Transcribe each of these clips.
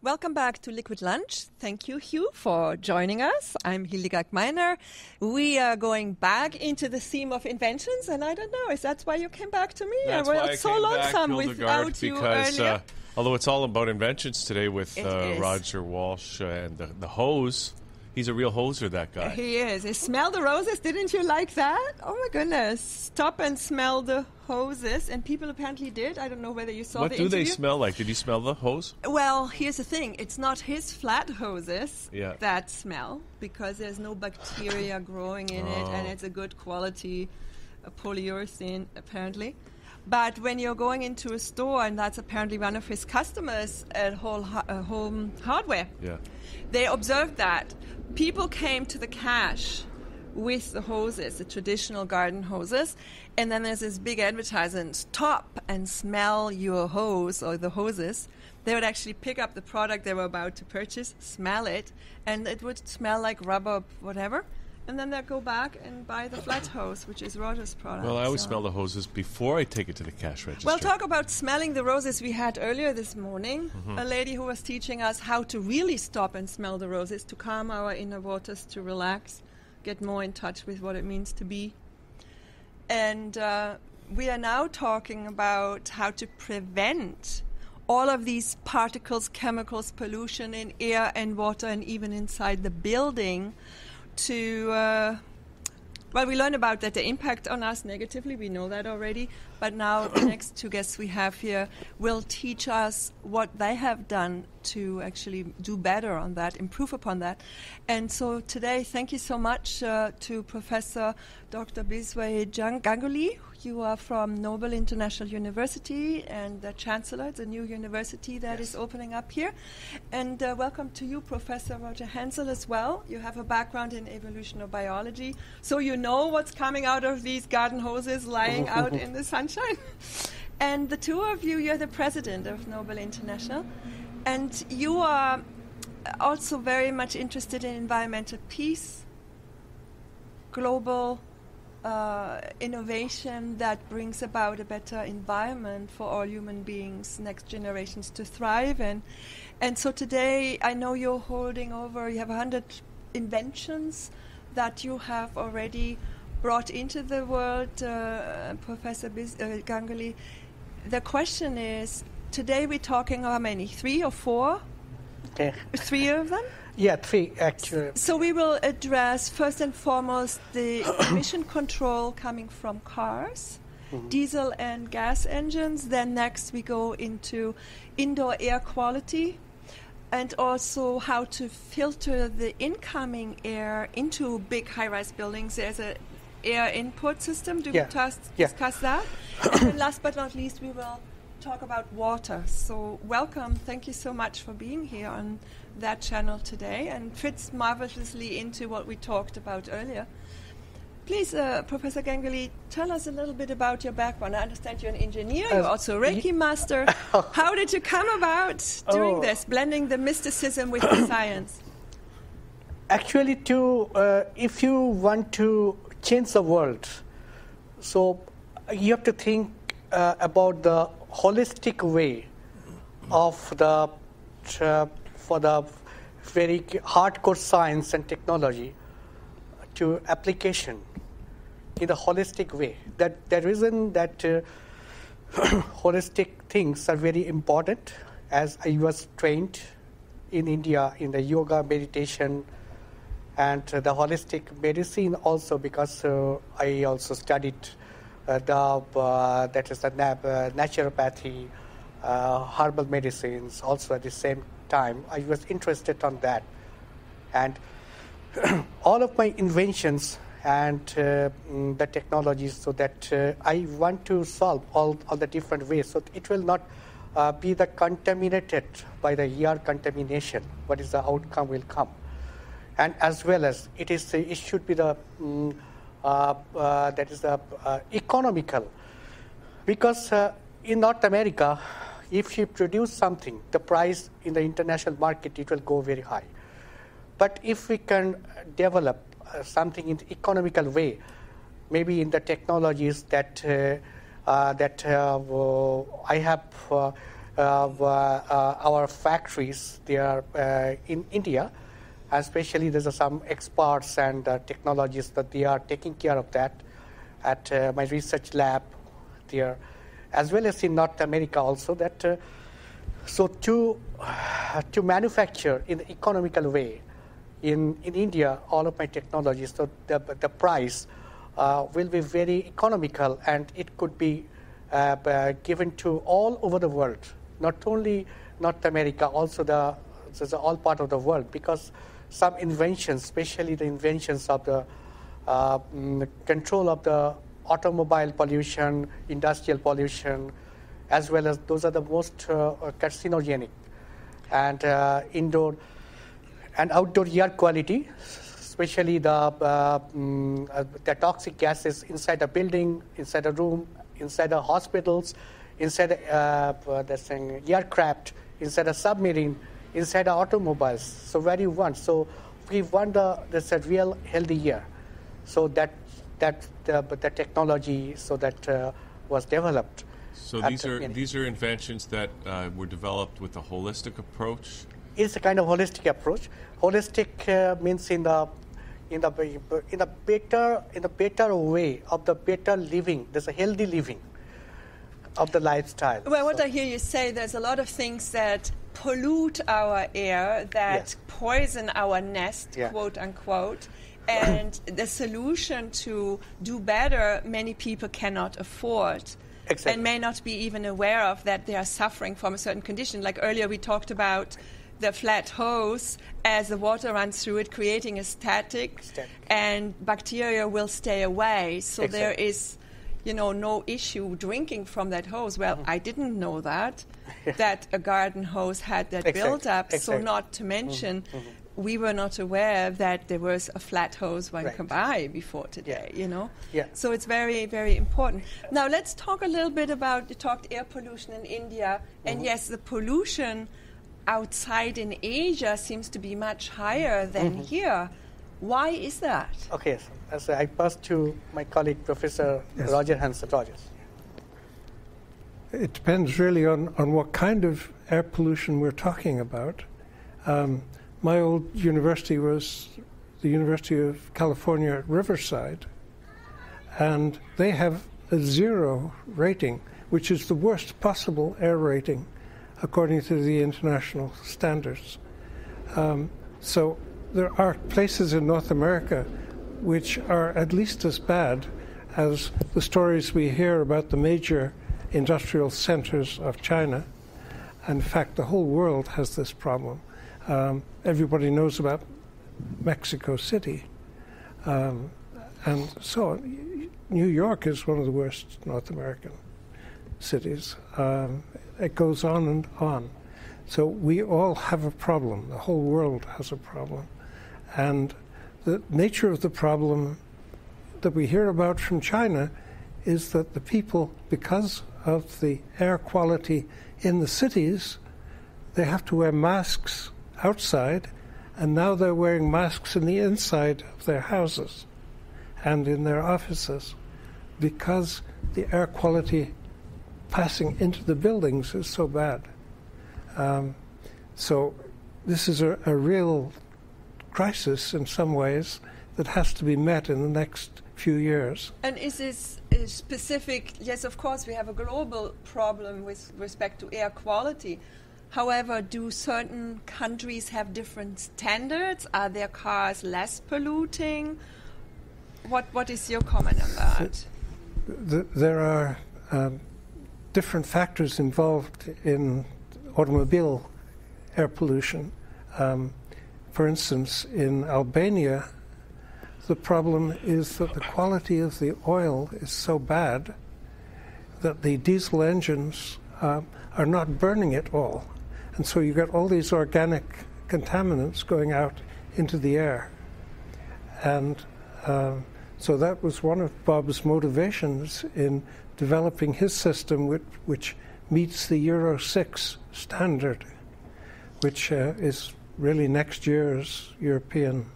Welcome back to Liquid Lunch. Thank you, Hugh, for joining us. I'm Hildegard Meiner. We are going back into the theme of inventions, and I don't know, is that why you came back to me? That's I why was so lonesome without you earlier. Although it's all about inventions today with Roger Walsh and the hose. He's a real hoser, that guy. He is. Smell the roses. Didn't you like that? Oh, my goodness. Stop and smell the hoses. And people apparently did. I don't know whether you saw the interview. What do they smell like? Did you smell the hose? Well, here's the thing. It's not his flat hoses that smell, because there's no bacteria growing in it, and it's a good quality polyurethane, apparently. But when you're going into a store, and that's apparently one of his customers at Home Hardware, they observed that people came to the cash with the hoses, the traditional garden hoses, and then there's this big advertisement, stop and smell your hose or the hoses. They would actually pick up the product they were about to purchase, smell it, and it would smell like rubber, whatever. And then they'll go back and buy the flat hose, which is Roger's product. Well, I always smell the hoses before I take it to the cash register. Well, talk about smelling the roses. We had earlier this morning a lady who was teaching us how to really stop and smell the roses, to calm our inner waters, to relax, get more in touch with what it means to be. And we are now talking about how to prevent all of these particles, chemicals, pollution in air and water and even inside the building, to, we learned about that the impact on us negatively, we know that already, but now the next two guests we have here will teach us what they have done to actually do better on that, improve upon that. And so today, thank you so much to Professor Dr. bob-ganguly. You are from Nobel International University and the Chancellor, the new university that is opening up here. And welcome to you, Professor Roger-Hansell, as well. You have a background in evolutionary biology, so you know what's coming out of these garden hoses lying out in the sunshine. And the two of you, you're the president of Nobel International. And you are also very much interested in environmental peace, global innovation that brings about a better environment for all human beings, next generations to thrive in. And so today, I know you're holding over, you have 100 inventions that you have already brought into the world, Professor bob-ganguly. The question is, today we're talking how many? 3 or 4? 3 of them? Yeah, 3 actually. So we will address first and foremost the emission control coming from cars, diesel and gas engines. Then next we go into indoor air quality, and also how to filter the incoming air into big high-rise buildings. There's an air input system. Do we discuss that? And then last but not least, we will talk about water. So welcome. Thank you so much for being here on that channel today, and fits marvelously into what we talked about earlier. Please, Professor Ganguly, tell us a little bit about your background. I understand you're an engineer, you're also a Reiki master. How did you come about doing this, blending the mysticism with the science? Actually, if you want to change the world, so you have to think about the holistic way of for the very hardcore science and technology to application in a holistic way. That the reason that holistic things are very important, as I was trained in India in the yoga, meditation, and the holistic medicine also, because I also studied that is the naturopathy, herbal medicines also at the same time. I was interested on that, and all of my inventions and the technologies, so that I want to solve all the different ways, so it will not be the contaminated by the air contamination. What is the outcome will come, and as well as it should be the that is the economical, because in North America, if you produce something, the price in the international market, it will go very high. But if we can develop something in the economical way, maybe in the technologies that I have our factories, they are in India, especially there's some experts and technologists that they are taking care of that at my research lab there, as well as in North America also. That so to manufacture in an economical way in India, all of my technologies, so the price will be very economical, and it could be given to all over the world, not only North America, also all part of the world, because some inventions, especially the inventions of the control of the automobile pollution, industrial pollution, as well as those are the most carcinogenic, and indoor and outdoor air quality, especially the toxic gases inside a building, inside a room, inside the hospitals, inside the aircraft, inside a submarine, inside our automobiles. So where you want. So we want there's a real healthy air. So the technology that was developed. So these are inventions that were developed with a holistic approach. It's a kind of holistic approach. Holistic means in the better way of the better living. There's a healthy living of the lifestyle. Well, what I hear you say, there's a lot of things that pollute our air, that poison our nest, quote unquote. And the solution to do better, many people cannot afford. Exactly. And may not be even aware of that they are suffering from a certain condition. Like earlier we talked about the flat hose as the water runs through it, creating a static. And bacteria will stay away. So there is, no issue drinking from that hose. Well, I didn't know that a garden hose had that build-up. So not to mention, we were not aware that there was a flat hose one could buy before today, So it's very, very important. Now let's talk a little bit about, you talked air pollution in India, and yes, the pollution outside in Asia seems to be much higher than here. Why is that? Okay, so I pass to my colleague, Professor Roger-Hansell. It depends really on what kind of air pollution we're talking about. My old university was the University of California at Riverside, and they have a 0 rating, which is the worst possible air rating according to the international standards. So there are places in North America which are at least as bad as the stories we hear about the major industrial centers of China. In fact, the whole world has this problem. Everybody knows about Mexico City. And so New York is one of the worst North American cities. It goes on and on. So we all have a problem. The whole world has a problem. And the nature of the problem that we hear about from China is that the people, because of the air quality in the cities, they have to wear masks outside, and now they're wearing masks in the inside of their houses and in their offices because the air quality passing into the buildings is so bad. So this is a real crisis in some ways that has to be met in the next few years. And is this specific? Yes, of course, we have a global problem with respect to air quality. However, do certain countries have different standards? Are their cars less polluting? What is your comment on that? There are different factors involved in automobile air pollution. For instance, in Albania, the problem is that the quality of the oil is so bad that the diesel engines are not burning it all. And so you get all these organic contaminants going out into the air. And so that was one of Bob's motivations in developing his system, which meets the Euro 6 standard, which is really next year's European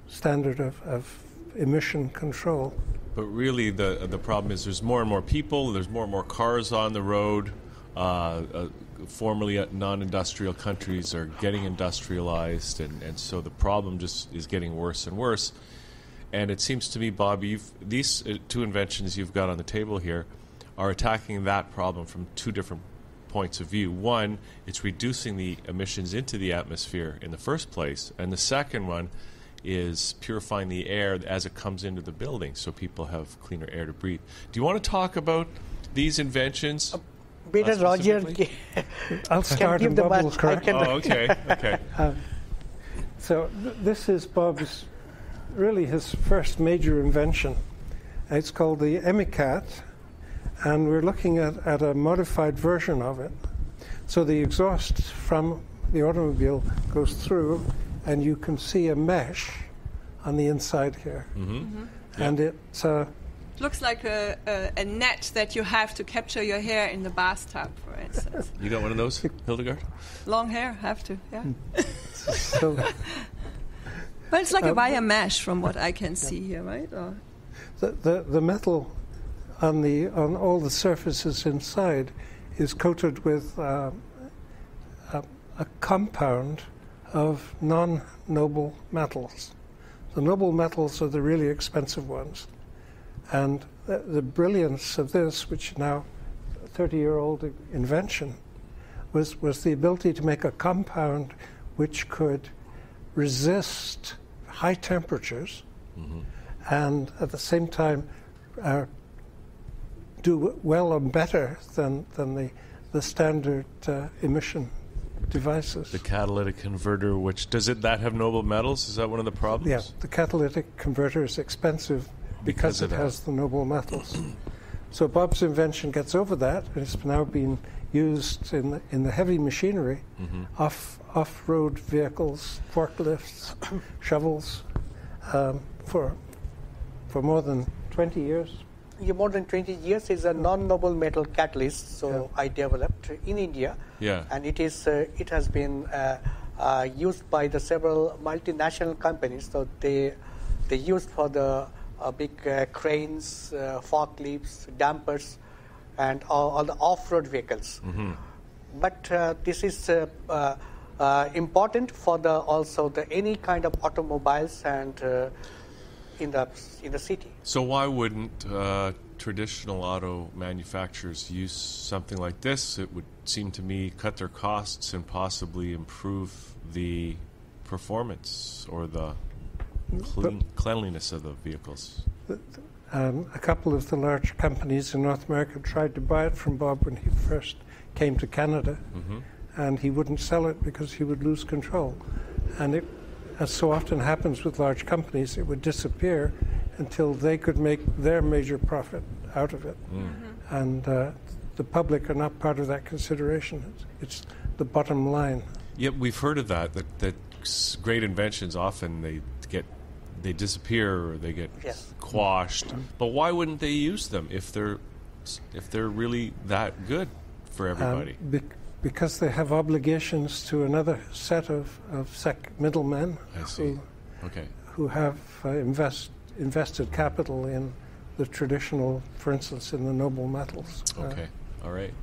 standard of emission control. But really the problem is there's more and more people, there's more and more cars on the road. Formerly non-industrial countries are getting industrialized, and so the problem just is getting worse and worse. And it seems to me, Bob, these two inventions you've got on the table here are attacking that problem from two different points of view. One, it's reducing the emissions into the atmosphere in the first place, and the second one is purifying the air as it comes into the building so people have cleaner air to breathe. Do you want to talk about these inventions? Better Roger, I'll start and Bob will correct. Okay. So this is Bob's, really his first major invention. It's called the Emicat, and we're looking at a modified version of it. So the exhaust from the automobile goes through, and you can see a mesh on the inside here. Mm-hmm. Mm-hmm. And it looks like a net that you have to capture your hair in the bathtub, for instance. You got one of those, Hildegard? Long hair, have to, yeah. So, but it's like a wire mesh from what I can see here, right? Or the metal on all the surfaces inside is coated with a compound of non-noble metals. The noble metals are the really expensive ones. And the brilliance of this, which now a 30-year-old invention, was the ability to make a compound which could resist high temperatures and at the same time do well and better than the standard emission devices. The catalytic converter, does that have noble metals? Is that one of the problems? Yeah, the catalytic converter is expensive because it has the noble metals. So Bob's invention gets over that, and it's now being used in the heavy machinery, off-road vehicles, forklifts, shovels, for more than 20 years. Yeah, more than 20 years is a non-noble metal catalyst. So I developed in India, and it has been used by the several multinational companies. So they used for the big cranes, forklifts, dampers, and all the off-road vehicles. But this is important for any kind of automobiles and in the city. So why wouldn't traditional auto manufacturers use something like this? It would seem to me cut their costs and possibly improve the performance or the cleanliness of the vehicles. A couple of the large companies in North America tried to buy it from Bob when he first came to Canada, and he wouldn't sell it because he would lose control. And it, as so often happens with large companies, it would disappear until they could make their major profit out of it. And the public are not part of that consideration. It's the bottom line. Yep, we've heard of that great inventions often they disappear or they get quashed. But why wouldn't they use them if they're really that good for everybody? Because they have obligations to another set of middlemen who have invested capital in the traditional, for instance, in the noble metals. Okay, all right.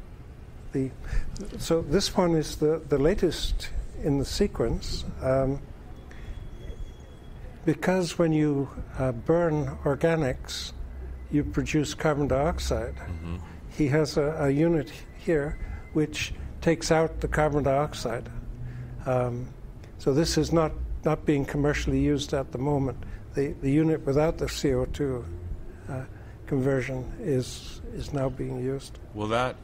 So this one is the latest in the sequence. Because when you burn organics, you produce carbon dioxide. He has a unit here which takes out the carbon dioxide. So this is not being commercially used at the moment. The unit without the CO2 conversion is now being used. Well, that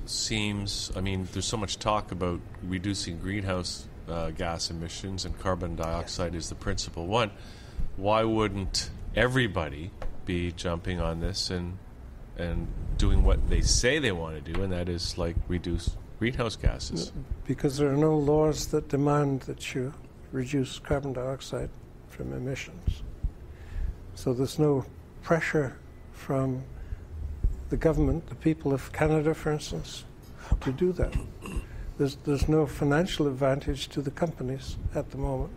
seems, there's so much talk about reducing greenhouse gas emissions, and carbon dioxide is the principal one. Why wouldn't everybody be jumping on this and doing what they say they want to do, and that is like reduce greenhouse gases? Because there are no laws that demand that you reduce carbon dioxide from emissions. So there's no pressure from the government, the people of Canada, for instance, to do that. There's no financial advantage to the companies at the moment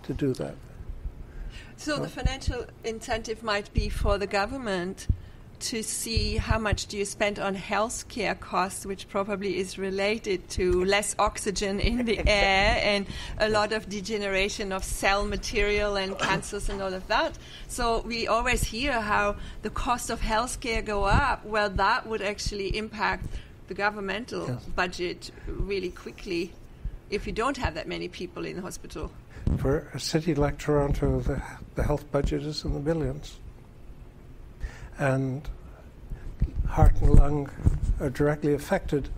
to do that. So the financial incentive might be for the government to see how much do you spend on healthcare costs, which probably is related to less oxygen in the air and a lot of degeneration of cell material and cancers and all of that. So we always hear how the cost of healthcare go up. Well, that would actually impact the governmental budget really quickly if you don't have that many people in the hospital. For a city like Toronto, the health budget is in the billions. And heart and lung are directly affected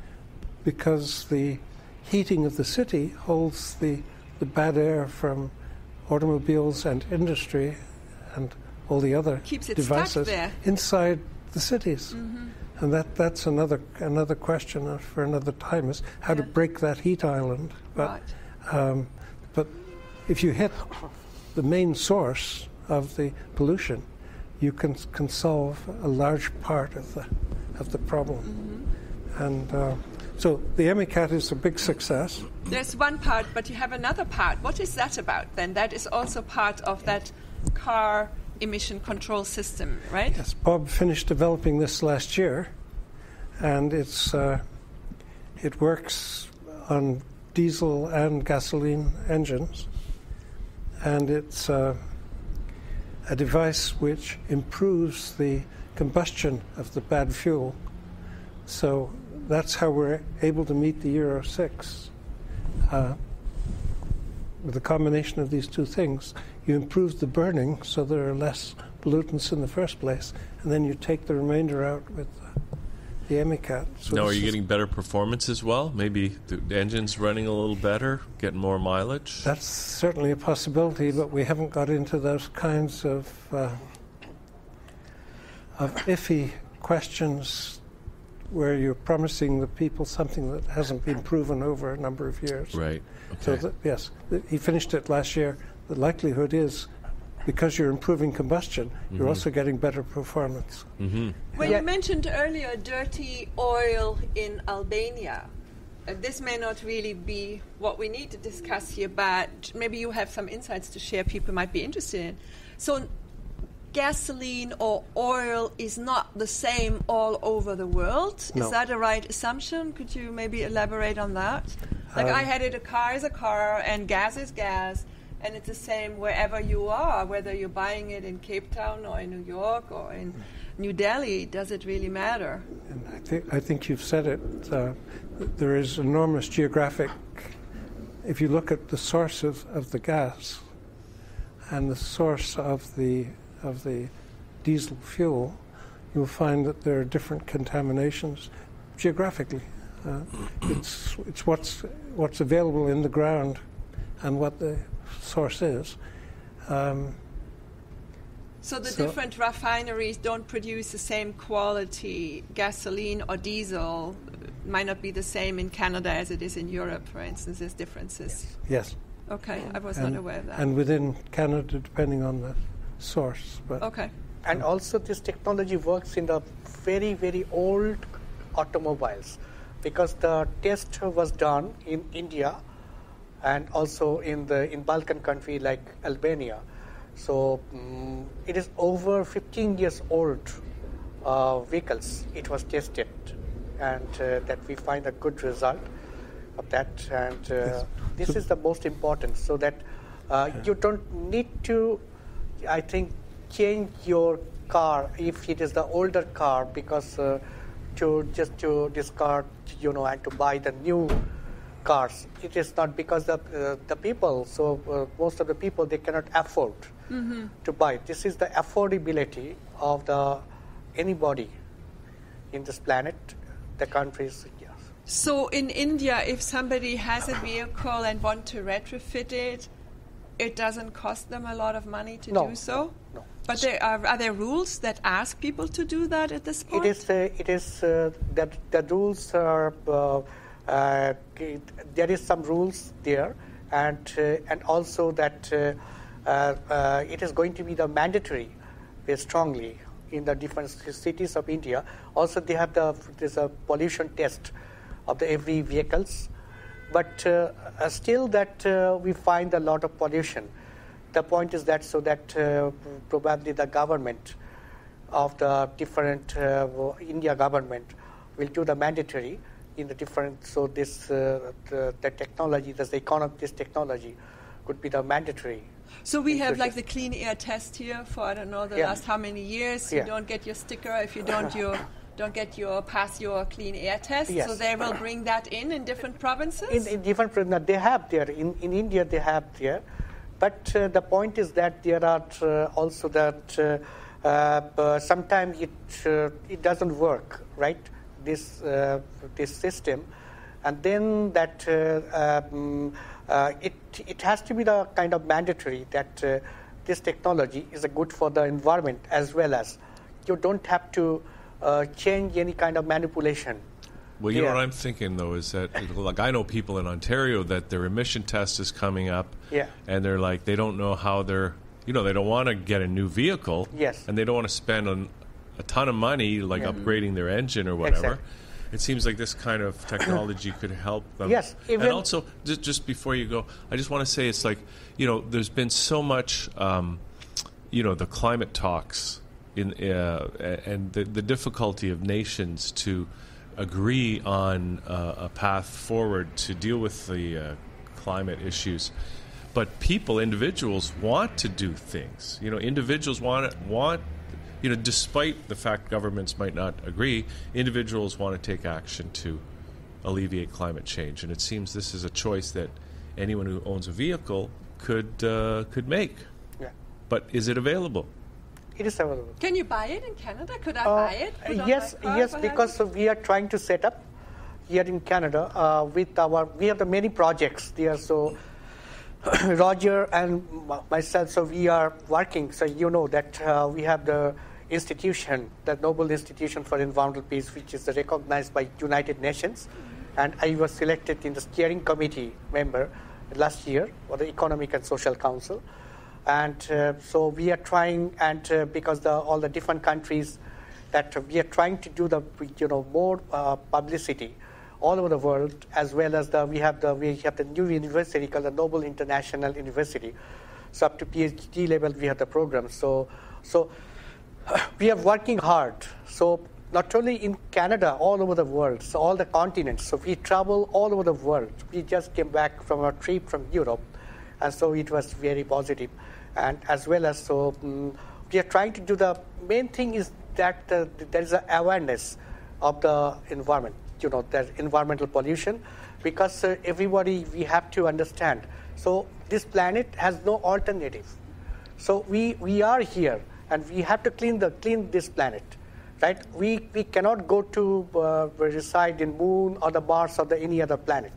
because the heating of the city holds the bad air from automobiles and industry and all the other devices inside the cities. Mm-hmm. And that's another question for another time, is how to break that heat island. But, but if you hit the main source of the pollution, you can solve a large part of the problem. Mm-hmm. And so the EMICAT is a big success. There's one part, but you have another part. What is that about then? That is also part of that car emission control system, right? Yes, Bob finished developing this last year, and it works on diesel and gasoline engines, and it's a device which improves the combustion of the bad fuel. So that's how we're able to meet the Euro 6. With the combination of these two things, you improve the burning so there are less pollutants in the first place, and then you take the remainder out with the EMICAT. So now, are you getting better performance as well? Maybe the engine's running a little better, getting more mileage? That's certainly a possibility, but we haven't got into those kinds of iffy questions where you're promising the people something that hasn't been proven over a number of years. Right. Okay. So yes, he finished it last year. The likelihood is, because you're improving combustion, mm-hmm. you're also getting better performance. Mm-hmm. Well, you mentioned earlier dirty oil in Albania. This may not really be what we need to discuss here, but maybe you have some insights to share people might be interested in. So gasoline or oil is not the same all over the world. No. Is that a right assumption? Could you maybe elaborate on that? Like I had it, a car is a car and gas is gas, and it's the same wherever you are, whether you're buying it in Cape Town or in New York or in New Delhi. Does it really matter? And I think you've said it. There is enormous geographic. If you look at the source of the gas and the source of the diesel fuel, you'll find that there are different contaminations geographically. It's what's available in the ground and what the source is. So different refineries don't produce the same quality gasoline or diesel. Might not be the same in Canada as it is in Europe, for instance. There's differences. Yes. Okay, I was not aware of that. And within Canada, depending on the source. But okay. And also this technology works in the very, very old automobiles, because the test was done in India and also in Balkan country like Albania. So it is over 15 years old vehicles. It was tested, and that we find a good result of that. And this is the most important, so that you don't need to, I think, change your car if it is the older car, because to discard, and to buy the new cars. It is not because the people. So most of the people, they cannot afford to buy. This is the affordability of anybody in this planet, the countries. Yes. So in India, if somebody has a vehicle and want to retrofit it, it doesn't cost them a lot of money to do so? No. But are there rules that ask people to do that at this point? It is that the rules are, there is some rules there, and also that it is going to be the mandatory very strongly in the different cities of India. Also, they have there's a pollution test of the every vehicles, but still that we find a lot of pollution. The point is that so that probably the government of the different India government will do the mandatory in the different. So this the technology, this technology could be the mandatory. So we have like the clean air test here for I don't know the last how many years. You don't get your sticker if you don't get your pass your clean air test. Yes. So they will bring that in different provinces. In different provinces, they have there in India they have there, but the point is that there are also that sometimes it doesn't work, right? This system, and then that it has to be the kind of mandatory that this technology is good for the environment as well as you don't have to change any kind of manipulation. Well, you know what I'm thinking, though, is that, like, I know people in Ontario that their emission test is coming up, and they're like, they don't know how they're, they don't want to get a new vehicle, and they don't want to spend a ton of money, like upgrading their engine or whatever. Exactly. It seems like this kind of technology could help them. Yes. And also, just before you go, I just want to say it's like, there's been so much, the climate talks and the difficulty of nations to agree on a path forward to deal with the climate issues. But individuals want to do things. Individuals want despite the fact governments might not agree, individuals want to take action to alleviate climate change. And it seems this is a choice that anyone who owns a vehicle could make. Yeah. But is it available? It is available. Can you buy it in Canada? Could I buy it? Yes, because we are trying to set up here in Canada we have the many projects there. So Roger and myself, so we are working. So that we have the institution, the Nobel Institution for Environmental Peace, which is recognized by United Nations, and I was selected in the steering committee member last year for the Economic and Social Council. And so we are trying, and because all the different countries that we are trying to do the more publicity all over the world, as well as we have the new university called the Nobel International University. So up to PhD level we have the program. So we are working hard. So not only in Canada, all over the world, so all the continents. So we travel all over the world. We just came back from a trip from Europe, and so it was very positive. And as well as we are trying to do the main thing is that there is an awareness of the environment, the environmental pollution, because everybody, we have to understand. So this planet has no alternative. So we are here, and we have to clean this planet, right? We cannot go to reside in Moon or the Mars or any other planet.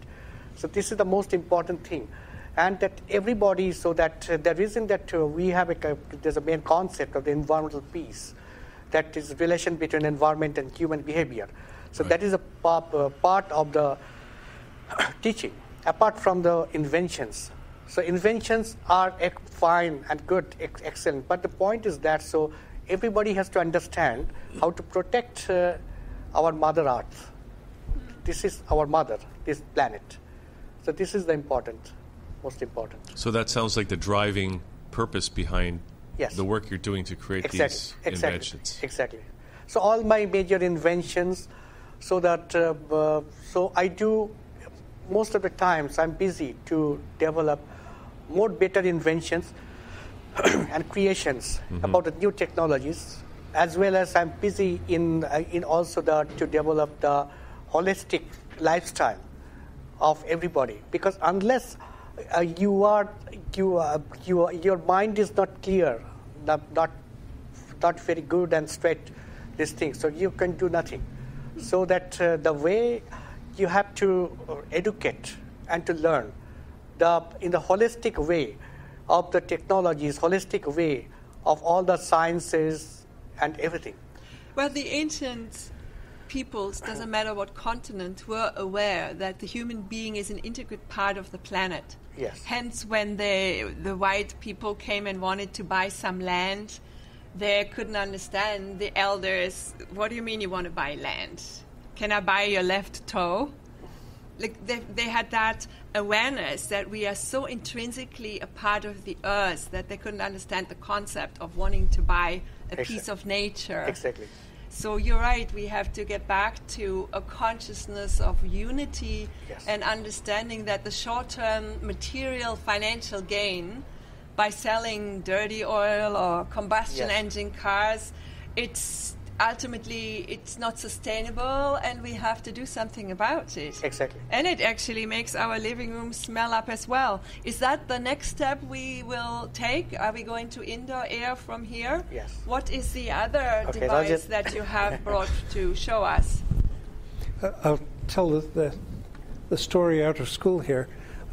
So this is the most important thing. And that everybody, so that the reason that we have there's a main concept of the environmental peace, that is relation between environment and human behavior. So that is a part of the teaching, apart from the inventions. So inventions are fine and good, excellent. But the point is that so everybody has to understand how to protect our Mother Earth. This is our mother, this planet. So this is the most important. So that sounds like the driving purpose behind the work you're doing to create these inventions. Exactly. So all my major inventions, so that so I do most of the times I'm busy to develop more better inventions and creations about the new technologies, as well as I'm busy in also to develop the holistic lifestyle of everybody, because unless your mind is not clear, not very good and straight, this thing, so you can do nothing. So that the way you have to educate and to learn in the holistic way of the technologies, holistic way of all the sciences and everything. Well, the ancient peoples, doesn't matter what continent, were aware that the human being is an integral part of the planet. Yes. Hence, when the white people came and wanted to buy some land, they couldn't understand the elders. What do you mean you want to buy land? Can I buy your left toe? Like they had that awareness that we are so intrinsically a part of the earth that they couldn't understand the concept of wanting to buy a piece of nature. Exactly. So you're right, we have to get back to a consciousness of unity and understanding that the short-term material financial gain by selling dirty oil or combustion engine cars, it's not sustainable, and we have to do something about it. Exactly. And it actually makes our living room smell up as well. Is that the next step we will take? Are we going to indoor air from here? Yes. What is the other device that you have brought to show us? I'll tell the story out of school here.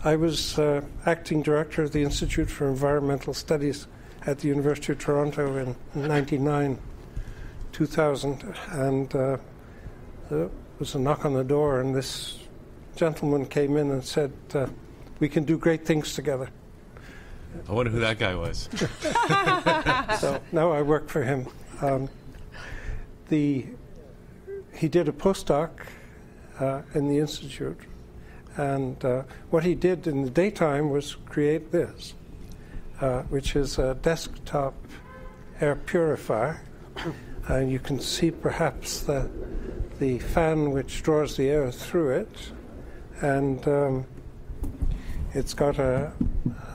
I was acting director of the Institute for Environmental Studies at the University of Toronto in 2000, and there was a knock on the door, and this gentleman came in and said, we can do great things together. I wonder who that guy was. So now I work for him. He did a postdoc in the Institute, and what he did in the daytime was create this, which is a desktop air purifier. You can see perhaps the fan which draws the air through it, and it's got a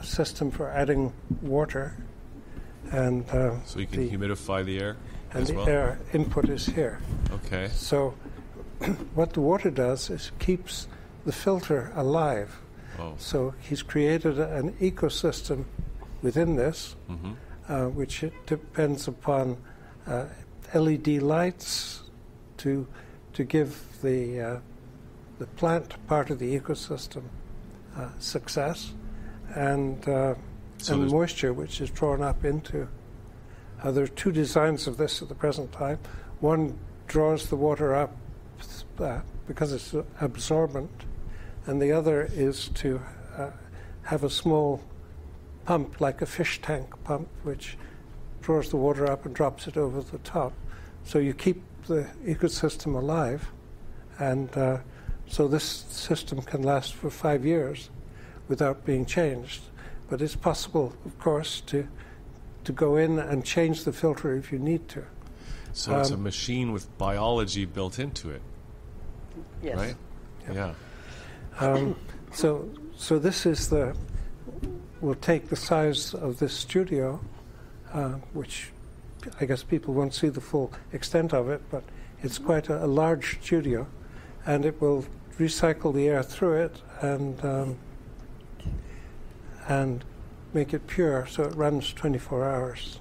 system for adding water, and so you can humidify the air and as the well? air input is here. Okay. So what the water does is keeps the filter alive. Oh. So he's created an ecosystem within this, which it depends upon LED lights to give the plant part of the ecosystem success, and moisture, which is drawn up into. There are two designs of this at the present time. One draws the water up because it's absorbent, and the other is to have a small pump, like a fish tank pump, which draws the water up and drops it over the top. So you keep the ecosystem alive, and so this system can last for 5 years without being changed. But it's possible, of course, to go in and change the filter if you need to. So it's a machine with biology built into it, Yes. right? Yeah. So this is we'll take the size of this studio, which I guess people won't see the full extent of it, but it's quite a large studio, and it will recycle the air through it and make it pure, so it runs 24 hours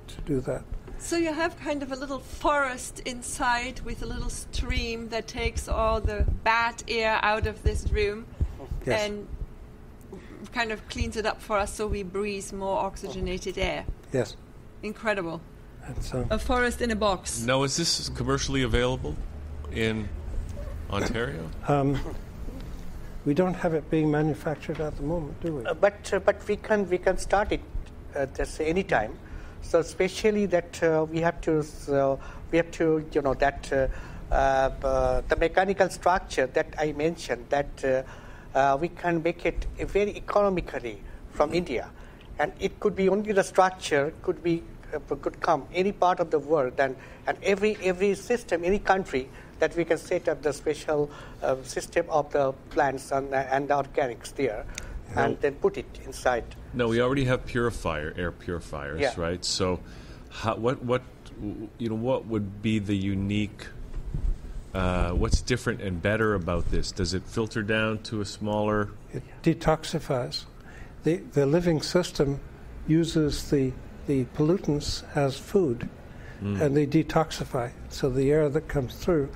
to do that. So you have kind of a little forest inside with a little stream that takes all the bad air out of this room and kind of cleans it up for us so we breathe more oxygenated air. Yes. Incredible. And so A forest in a box. Now, is this commercially available in Ontario? we don't have it being manufactured at the moment, do we? But we can start it just any time. So especially that we have to the mechanical structure that I mentioned, that we can make it very economically from India, and it could be only the structure could come any part of the world, and every system, any country, that we can set up the special system of the plants and the organics there, and then put it inside. No, we already have air purifiers, right? So, what would be the unique? What's different and better about this? Does it filter down to a smaller? It detoxifies. The living system uses the pollutants as food, and they detoxify. So the air that comes through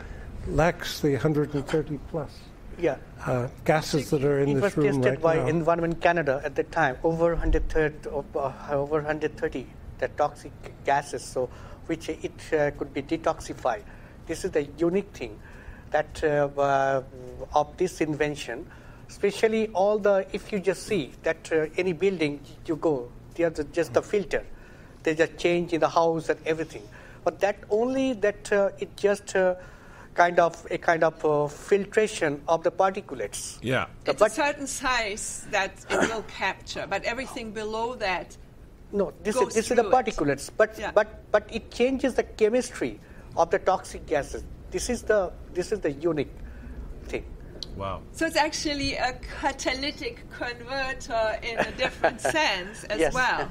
lacks the 130 plus gases that are in this room right now. It was tested by Environment Canada at the time, over 130 the toxic gases, so which it could be detoxified. This is the unique thing that of this invention. Especially if you just see that any building you go, there's just the filter. There's a change in the house and everything. But it just kind of filtration of the particulates. Yeah. It's a certain size that it will capture, but everything below that No, this goes is the through it. particulates, but it changes the chemistry of the toxic gases. This is the unique thing. Wow. So it's actually a catalytic converter in a different sense as Yes. well.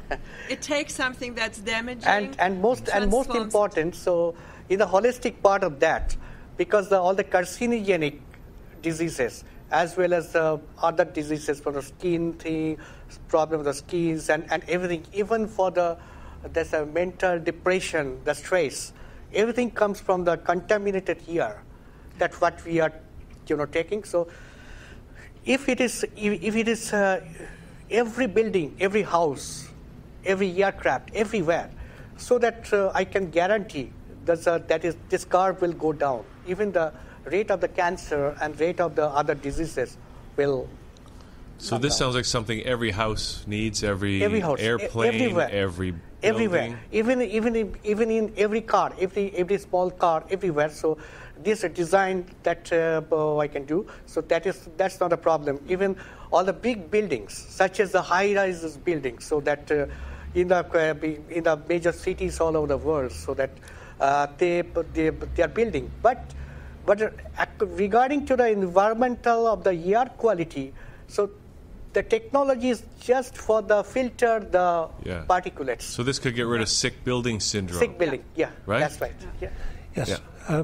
It takes something that's damaging And most important, so in the holistic part of that, because all the carcinogenic diseases as well as the other diseases for the skin thing, problem of the skins and everything, even for there's a mental depression, the stress, everything comes from the contaminated air. That's what we are taking. So if it is every building, every house, every aircraft, everywhere, so that I can guarantee that this curve will go down. Even the rate of the cancer and rate of the other diseases will. So this sounds like something every house needs, every house, airplane, everywhere. every building. Everywhere, even in every car, every small car, everywhere. So this is a design that I can do. So that's not a problem. Even all the big buildings, such as the high-rises buildings, so that in the major cities all over the world, so that they are building. But regarding to the environmental of the air quality, so the technology is just for the filter the particulates. So this could get rid of sick building syndrome. Sick building, Right? That's right. Yeah. Yes. Yeah.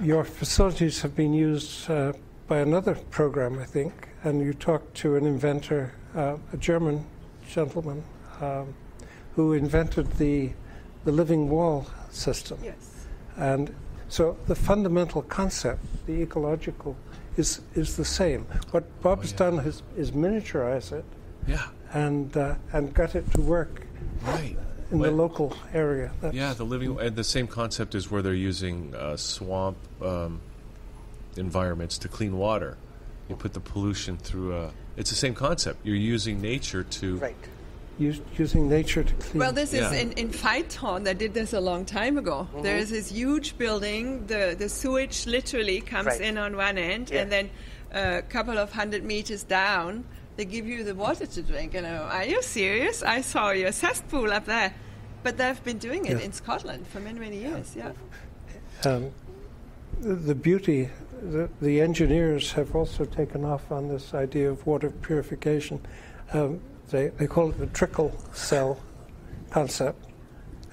Your facilities have been used by another program, I think, and you talked to an inventor, a German gentleman, who invented the living wall system. Yes. And so the fundamental concept, the ecological, is the same. What Bob's done is miniaturize it, and got it to work in the local area. The living and the same concept is where they're using swamp environments to clean water. You put the pollution through it's the same concept. You're using nature to using nature to clean. Well, this is in Phaeton. They did this a long time ago. Mm-hmm. There is this huge building. The sewage literally comes in on one end, and then a couple of 100 meters down, they give you the water to drink. Are you serious? I saw your cesspool up there. But they've been doing it in Scotland for many, many years. Yeah. The beauty, the engineers have also taken off on this idea of water purification. They call it the trickle cell concept,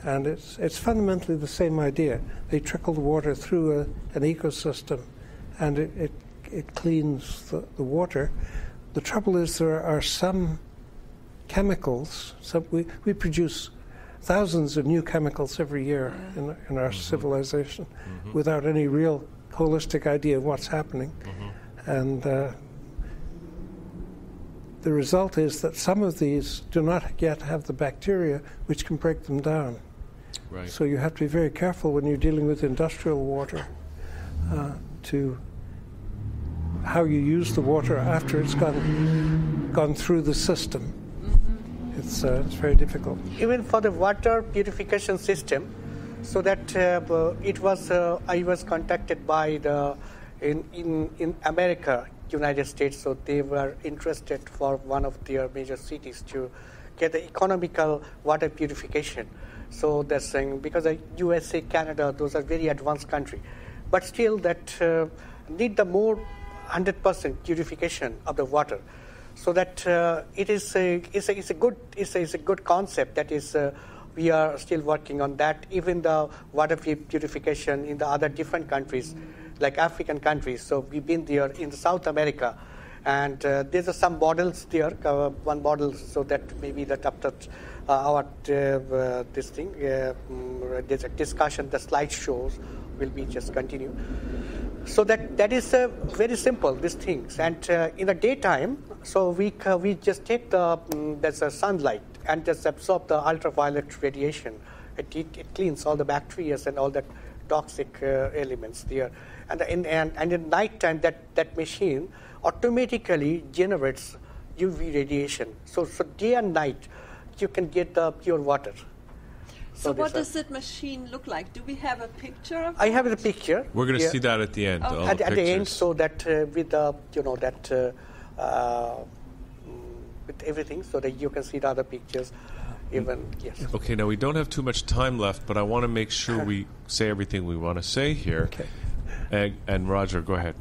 and it's fundamentally the same idea. They trickle the water through an ecosystem, and it cleans the water. The trouble is there are some chemicals. We produce thousands of new chemicals every year in our civilization without any real holistic idea of what's happening. And the result is that some of these do not yet have the bacteria which can break them down. Right. So you have to be very careful when you're dealing with industrial water to how you use the water after it's gone through the system. It's very difficult. Even for the water purification system, so that it was I was contacted by in America, United States, so they were interested for one of their major cities to get the economical water purification. So they're saying, because the USA, Canada, those are very advanced countries, but still that need the more 100% purification of the water. So that it is a good concept. That is, we are still working on that. Even the water purification in the other different countries, like African countries. So we've been there in South America, and there's some models there. One model, so that maybe that after our this thing, there's a discussion. The slideshows will be just continue. So that is very simple, these things. And in the daytime, so we just take there's a sunlight and just absorb the ultraviolet radiation. It cleans all the bacteria and all the toxic elements there. And in nighttime, that machine automatically generates UV radiation. So day and night, you can get the pure water. So what does that machine look like? Do we have a picture of it? I have a picture. We're going to see that at the end. Okay. At the end, so that with the with everything, so that you can see the other pictures. Even yes. Okay, now we don't have too much time left, but I want to make sure we say everything we want to say here. Okay. And Roger, go ahead.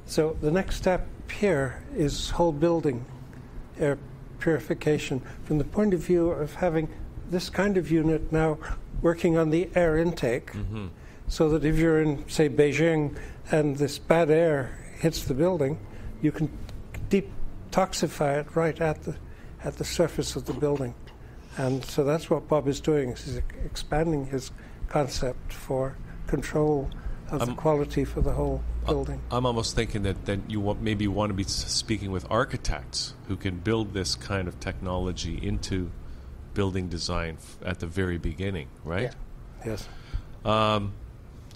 So the next step here is whole building air purification from the point of view of having this kind of unit now working on the air intake, so that if you're in, say, Beijing and this bad air hits the building, you can detoxify it right at the surface of the building. And so that's what Bob is doing. He's expanding his concept for control of the quality for the whole building. I'm almost thinking that you maybe want to be speaking with architects who can build this kind of technology into building design at the very beginning, right? Yeah. Yes.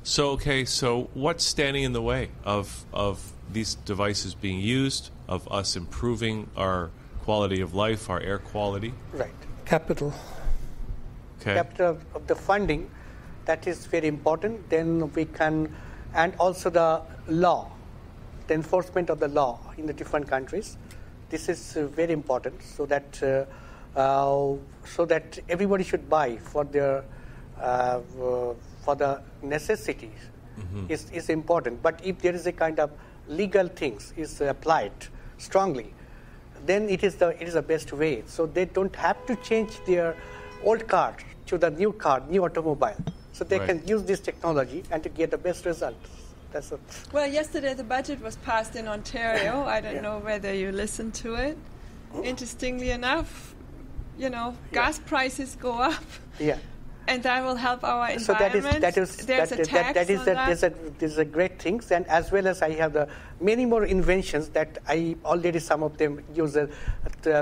So what's standing in the way of these devices being used, of us improving our quality of life, our air quality? Right. Capital. Okay. Capital of the funding, that is very important. Then we can, and also the law, the enforcement of the law in the different countries. This is very important, so that everybody should buy for their for the necessities is important. But if there is a kind of legal things is applied strongly, then it is the best way. So they don't have to change their old car to the new car, new automobile. So they can use this technology and to get the best results. That's it. Well, yesterday the budget was passed in Ontario. I don't know whether you listened to it. Interestingly enough, gas prices go up. Yeah. And that will help our environment. So that is a great thing. And as well as I have the many more inventions that I already, some of them use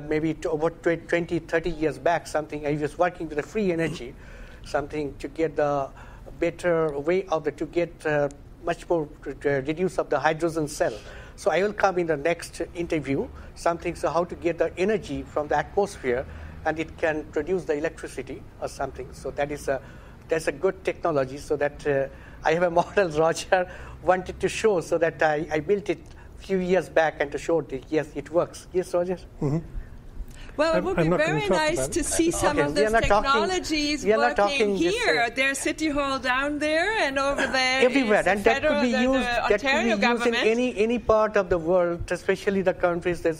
maybe over 20, 30 years back, something I was working with the free energy, something to get the better way of to get much more reduce of the hydrogen cell. So I will come in the next interview, something, so how to get the energy from the atmosphere and it can produce the electricity or something. So that's a good technology. So that I have a model Roger wanted to show, so that I built it a few years back and to show it. Yes, it works. Yes, Roger? Mm-hmm. Well, it would be very nice to see some of those technologies working here. There's City Hall down there, and over there everywhere, and that could be used. That could be used in any part of the world, especially the countries. There's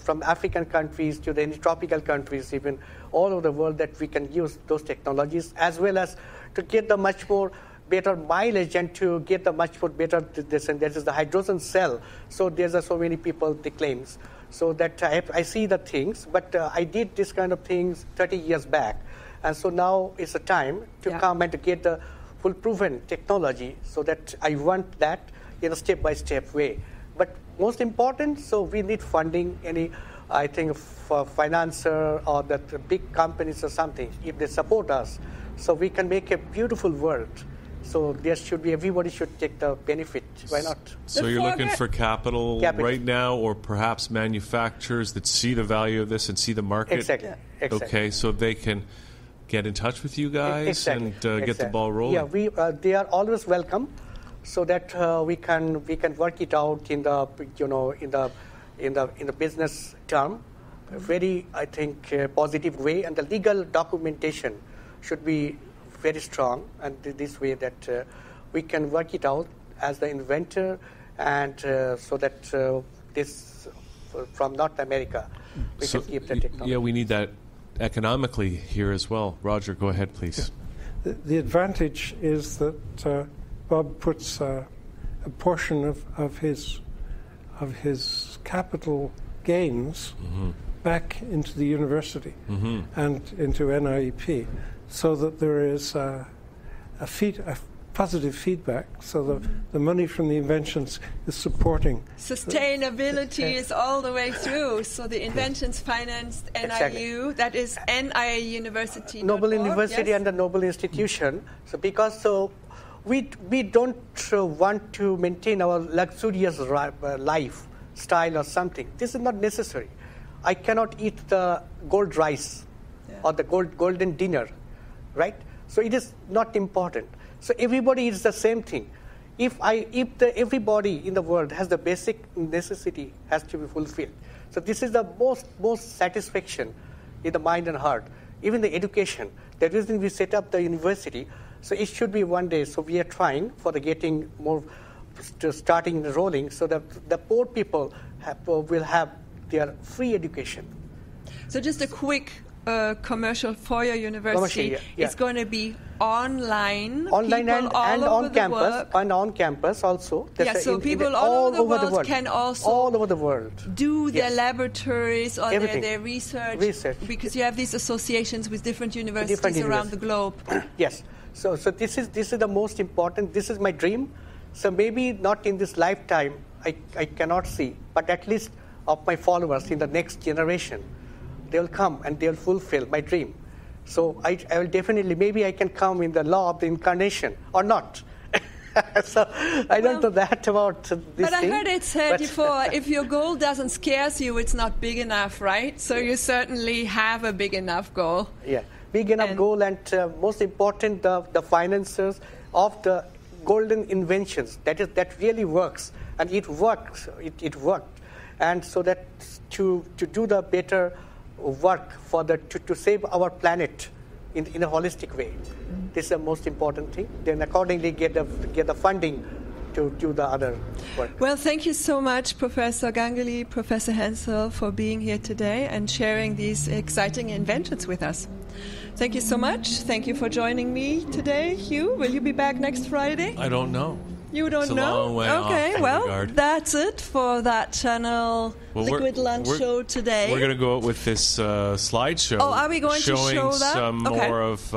from African countries to the tropical countries, even all over the world, that we can use those technologies, as well as to get the much more better mileage and to get the much more better this, and that is the hydrogen cell. So there's so many people they claims. So that I see the things, but I did this kind of things 30 years back. And so now it's a time to come and to get the full proven technology, so that I want that in a step-by-step way. But most important, so we need funding, I think, for financer or the big companies or something, if they support us, so we can make a beautiful world. So there should be, everybody should take the benefit. Why not? So you're looking for capital right now, or perhaps manufacturers that see the value of this and see the market? Exactly. Okay, so they can get in touch with you guys and get the ball rolling. Yeah, they are always welcome, so that we can work it out in the in the business term, a very, I think, positive way, and the legal documentation should be very strong, and this way that we can work it out as the inventor, and so that this from North America we can keep the technology. Yeah, we need that economically here as well. Roger, go ahead, please. Yeah. The advantage is that Bob puts a portion of his capital gains back into the university and into NIEP, so that there is a positive feedback, so the money from the inventions is supporting. Sustainability is all the way through, so the inventions financed NIU, that is NIU University. Noble University and the Noble Institution. So because we don't want to maintain our luxurious lifestyle or something. This is not necessary. I cannot eat the gold rice or the golden dinner, right? So it is not important. So everybody is the same thing. If everybody in the world has the basic necessity has to be fulfilled, So this is the most satisfaction in the mind and heart. Even the education. The reason we set up the university, so it should be one day. So we are trying for the getting more, starting rolling, so that the poor people will have their free education. So just a quick commercial for your university. It's going to be online and on campus, and on campus also. So people all over the world can also all over the world do their laboratories or their research, because you have these associations with different universities around the globe. Yes. So this is the most important. This is my dream. So maybe not in this lifetime, I cannot see, but at least of my followers in the next generation, they'll come and they'll fulfill my dream. So I will definitely, maybe I can come in the law of the incarnation or not. So I don't know that about this but thing. I heard it said before, if your goal doesn't scare you, it's not big enough, right? So you certainly have a big enough goal. Yeah, big enough goal, and most important, the finances of the golden inventions. That really works, and it works. It worked, and so that to do the better work for to save our planet in a holistic way. This is the most important thing. Then accordingly get the funding to do the other work. Well, thank you so much, Professor Ganguly, Professor Hansell, for being here today and sharing these exciting inventions with us. Thank you so much. Thank you for joining me today. Hugh, will you be back next Friday? I don't know. You don't it's a know? Long way okay, off well, that's it for that channel Liquid Lunch show today. We're going to go out with this slideshow. Oh, are we going to show that? Showing some more of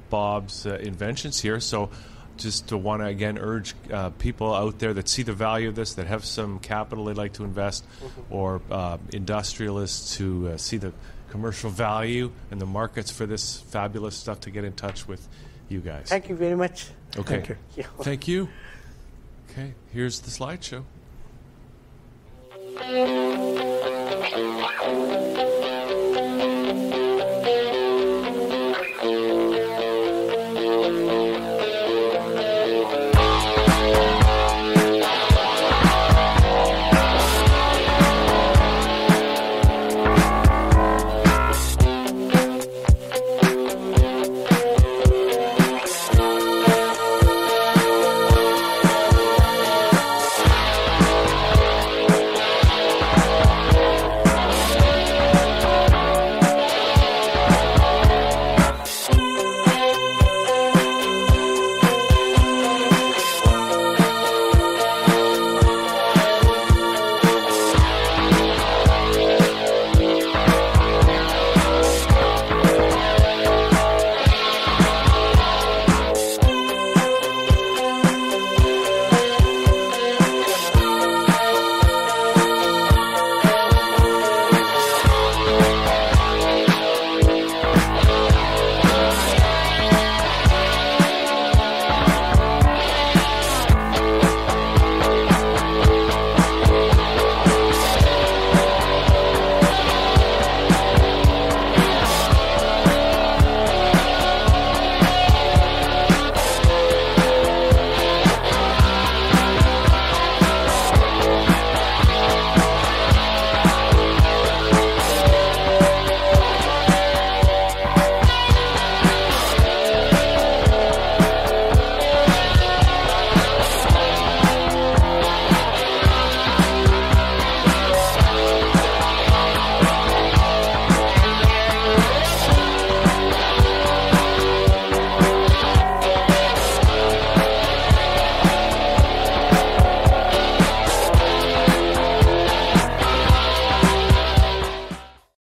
Bob's inventions here. So just to want to, again, urge people out there that see the value of this, that have some capital they'd like to invest, or industrialists who see the commercial value and the markets for this fabulous stuff, to get in touch with you guys. Thank you very much. Okay. Thank you. Thank you. Okay, here's the slideshow.